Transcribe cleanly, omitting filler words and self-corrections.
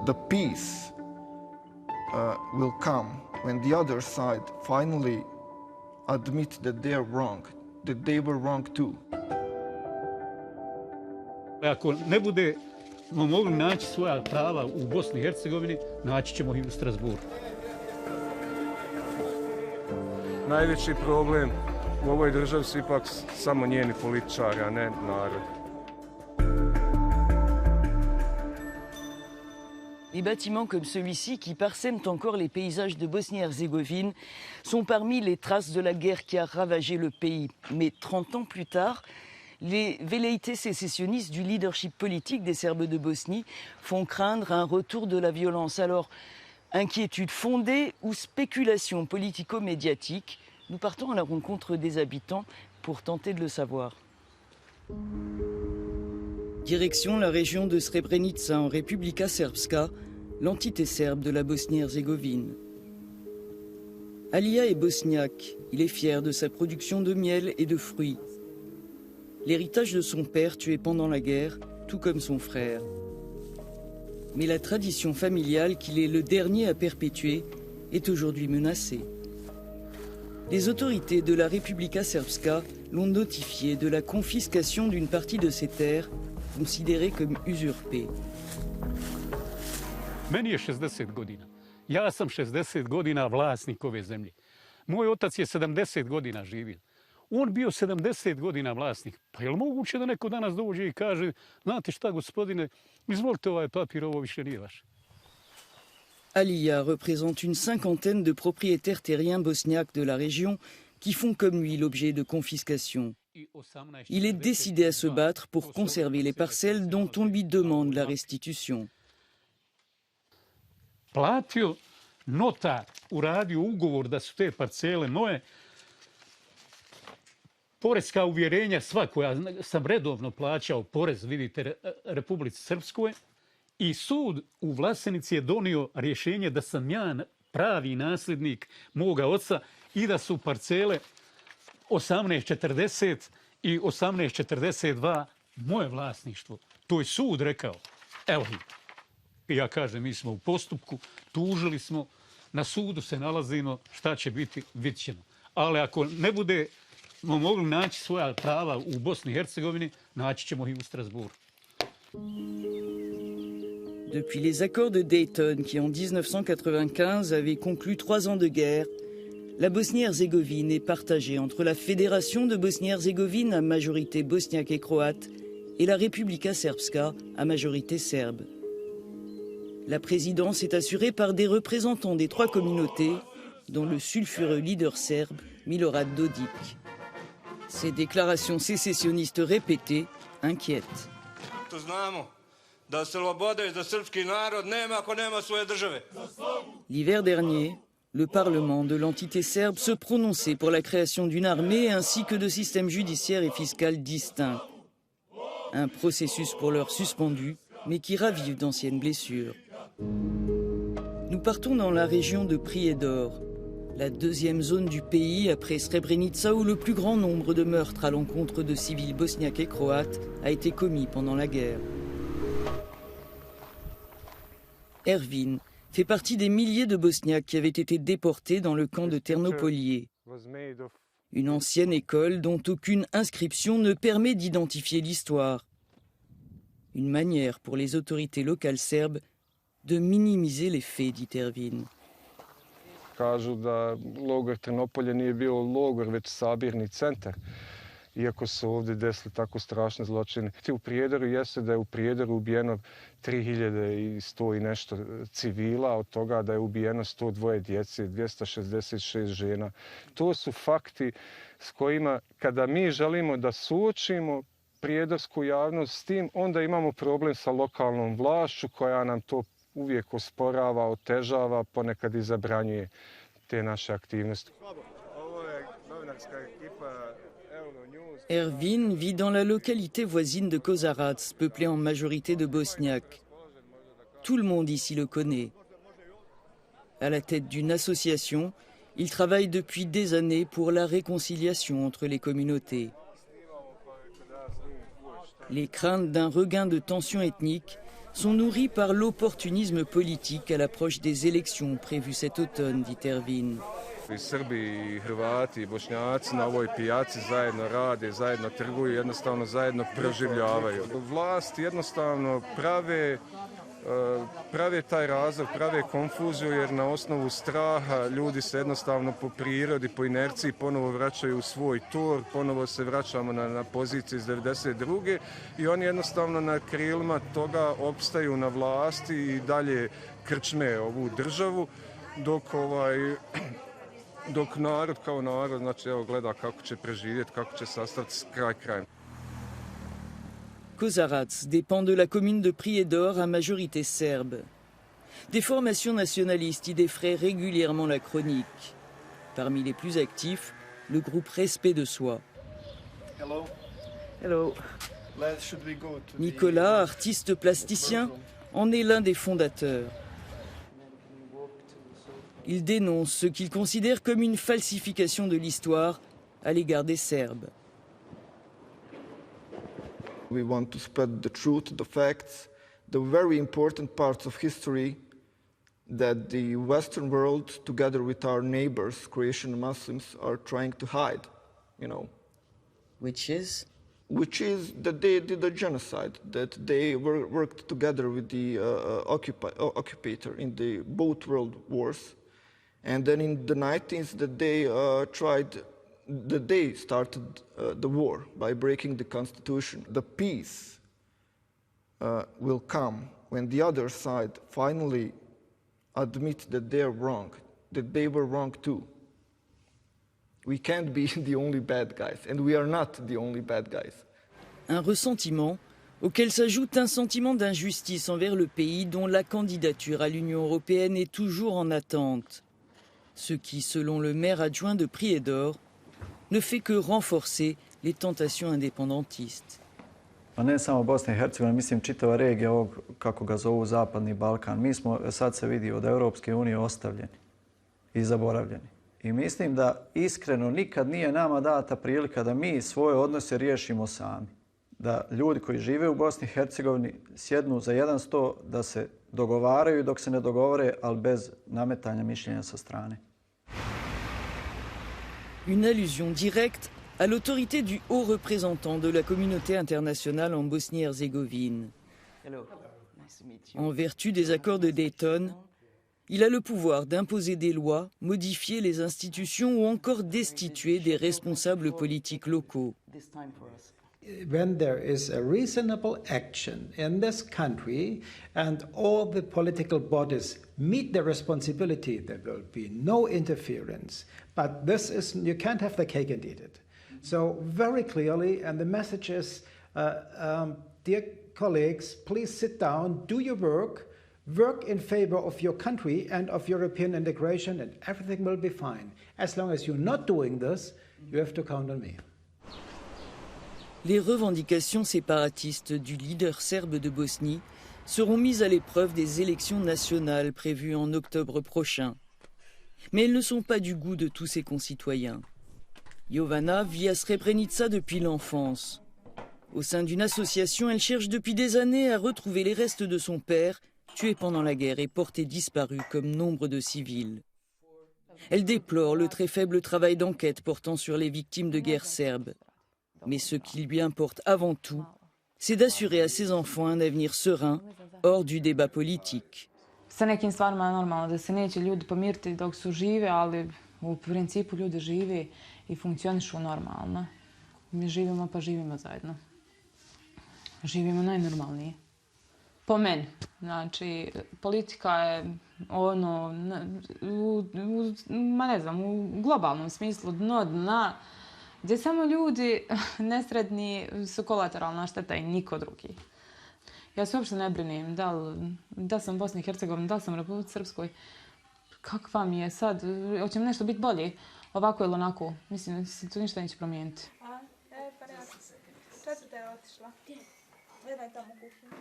The peace will come when the other side finally admit that they are wrong, that they were wrong too. Ako ne budemo mogli naći svoja prava u Bosni i Hercegovini, naći ćemo ih u Strasburu. Najveći problem u ovoj državi su ipak samo njeni političari, a ne narod. Les bâtiments comme celui-ci, qui parsèment encore les paysages de Bosnie-Herzégovine, sont parmi les traces de la guerre qui a ravagé le pays. Mais 30 ans plus tard, les velléités sécessionnistes du leadership politique des Serbes de Bosnie font craindre un retour de la violence. Alors, inquiétude fondée ou spéculation politico-médiatique, nous partons à la rencontre des habitants pour tenter de le savoir. Direction la région de Srebrenica en Republika Srpska, l'entité serbe de la Bosnie-Herzégovine. Alija est bosniaque, il est fier de sa production de miel et de fruits. L'héritage de son père tué pendant la guerre, tout comme son frère. Mais la tradition familiale qu'il est le dernier à perpétuer est aujourd'hui menacée. Les autorités de la Republika Srpska l'ont notifié de la confiscation d'une partie de ses terres considérées comme usurpées. Meni je 60 godina. Ja sam 60 godina vlasnik ove zemlje. Moj otac je 70 godina živio. On bio 70 godina vlasnik. Pa je li moguće da neko danas dođe i kaže, znate šta gospodine, izvolite ovaj papir, ovo više nije vaše. Alija représente une cinquantaine de propriétaires terriens bosniaques de la région qui font comme lui l'objet de confiscation. Il est décidé à se battre pour conserver les parcelles dont on lui demande la restitution. Platio notar, uradio ugovor da su te parcele moje, poreska uvjerenja sva koja sam redovno plaćao porez, vidite, Republici Srpskoj, i sud u Vlasenici je donio rješenje da sam ja pravi nasljednik moga oca i da su parcele 1840 i 1842 moje vlasništvo. To je sud rekao. Evo ih. I ja kažem, mi smo u postupku, tužili smo, na sudu se nalazimo, šta će biti, vidjet ćemo. Ali ako ne budemo mogli naći svoja prava u Bosni i Hercegovini, naći ćemo ih u Strasburu. Depuis les accords de Dayton, qui en 1995 avaient conclu 3 ans de guerre, la Bosnie-Herzégovine est partagée entre la Fédération de Bosnie-Herzégovine à majorité bosniaque et croate et la Republika Srpska à majorité serbe. La présidence est assurée par des représentants des 3 communautés, dont le sulfureux leader serbe Milorad Dodik. Ces déclarations sécessionnistes répétées inquiètent. L'hiver dernier, le Parlement de l'entité serbe se prononçait pour la création d'une armée ainsi que de systèmes judiciaires et fiscaux distincts. Un processus pour l'heure suspendu, mais qui ravive d'anciennes blessures. Nous partons dans la région de Prijedor, la deuxième zone du pays après Srebrenica où le plus grand nombre de meurtres à l'encontre de civils bosniaques et croates a été commis pendant la guerre. Ervin fait partie des milliers de Bosniaques qui avaient été déportés dans le camp de Ternopolije. Une ancienne école dont aucune inscription ne permet d'identifier l'histoire. Une manière pour les autorités locales serbes de minimiser les faits, dit Ervin. Kažu da logor Trnopolje nije bio logor, već sabirni centar. Iako su ovdje desili tako strašne zločine. U Prijedoru jeste da je u Prijedoru ubijeno 3100 i nešto civila, od toga da je ubijeno 102 djece, 266 žena. To su fakti s kojima, kada mi želimo da suočimo prijedorsku javnost s tim, onda imamo problem sa lokalnom vlašću koja nam to uvijek osporava, otežava, ponekad i zabranjuje te naše aktivnosti. Ervin vit dans la localité voisine de Kozarac, peuplée en majorité de Bosniaques. Tout le monde ici le connaît. À la tête d'une association, il travaille depuis des années pour la réconciliation entre les communautés. Les craintes d'un regain de tensions ethniques sont nourris par l'opportunisme politique à l'approche des élections prévues cet automne, dit Ervin. I Srbi, i Hrvati, i Bošnjaci na ovoj pijaci zajedno rade, zajedno trguju, jednostavno zajedno proživljavaju. Vlast jednostavno prave taj razor, prave konfuziju jer na osnovu straha ljudi se jednostavno po prirodi, po inerciji ponovo vraćaju u svoj tor, ponovo se vraćamo na pozicije iz 92. I oni jednostavno na krilima toga opstaju na vlasti i dalje krčme ovu državu dok narod kao narod, znači evo gleda kako će preživjeti, kako će sastaviti kraj krajem. Kozarac dépend de la commune de Prijedor à majorité serbe. Des formations nationalistes y défraient régulièrement la chronique. Parmi les plus actifs, le groupe Respect de Soi. Hello. Hello. Should we go to Nicolas, artiste plasticien, en est l'un des fondateurs. Il dénonce ce qu'il considère comme une falsification de l'histoire à l'égard des Serbes. We want to spread the truth, the facts, the very important parts of history that the Western world, together with our neighbors, Croatian Muslims, are trying to hide, you know. Which is That they did a genocide, that they worked together with the occupator in the both world wars. And then in the 19th, that they started the war by breaking the constitution. The peace will come when the other side finally admit that they're wrong, that they were wrong too. We can't be the only bad guys, and we are not the only bad guys. Un ressentiment auquel s'ajoute un sentiment d'injustice envers le pays dont la candidature à l'Union européenne est toujours en attente. Ce qui, selon le maire adjoint de Prijedor, ne fait que renforcer les tentations indépendantistes. A ne samo Bosna i Hercegovina, mislim čitava regija ovog, kako ga zovu Zapadni Balkan. Mi smo, sad se vidi, od Europske unije ostavljeni i zaboravljeni. I mislim da iskreno nikad nije nama data prilika da mi svoje odnose riješimo sami. Da ljudi koji žive u Bosni i Hercegovini sjednu za jedan sto, da se dogovaraju dok se ne dogovore, ali bez nametanja mišljenja sa strane. Une allusion directe à l'autorité du haut représentant de la communauté internationale en Bosnie-Herzégovine. En vertu des accords de Dayton, il a le pouvoir d'imposer des lois, modifier les institutions ou encore destituer des responsables politiques locaux. When there is a reasonable action in this country and all the political bodies meet their responsibility, there will be no interference. But this is, you can't have the cake and eat it. So very clearly, and the message is, dear colleagues, please sit down, do your work in favor of your country and of European integration, and everything will be fine. As long as you're not doing this, you have to count on me. Les revendications séparatistes du leader serbe de Bosnie seront mises à l'épreuve des élections nationales prévues en octobre prochain. Mais elles ne sont pas du goût de tous ses concitoyens. Jovana vit à Srebrenica depuis l'enfance. Au sein d'une association, elle cherche depuis des années à retrouver les restes de son père, tué pendant la guerre et porté disparu comme nombre de civils. Elle déplore le très faible travail d'enquête portant sur les victimes de guerre serbes. Mais ce qui lui importe avant tout, c'est d'assurer à ses enfants un avenir serein, hors du débat politique. Sa nekim stvarima je normalno da se neće ljudi pomiriti dok su žive, ali u principu ljudi žive i funkcionišu normalno. Mi živimo pa živimo zajedno. Živimo najnormalnije. Po meni. Znači, politika je ono, u globalnom smislu dno dna, gdje samo ljudi nesretni su kolateralna šteta i niko drugi. Ja se uopšte ne brinim da sam u Bosni i Hercegovini, da sam u Republici Srpskoj. Kakva mi je sad? Hoće mi nešto biti bolje? Ovako ili onako? Mislim da se tu ništa neće promijeniti. Četvrta je otišla. Gledaj tamo kuhinju.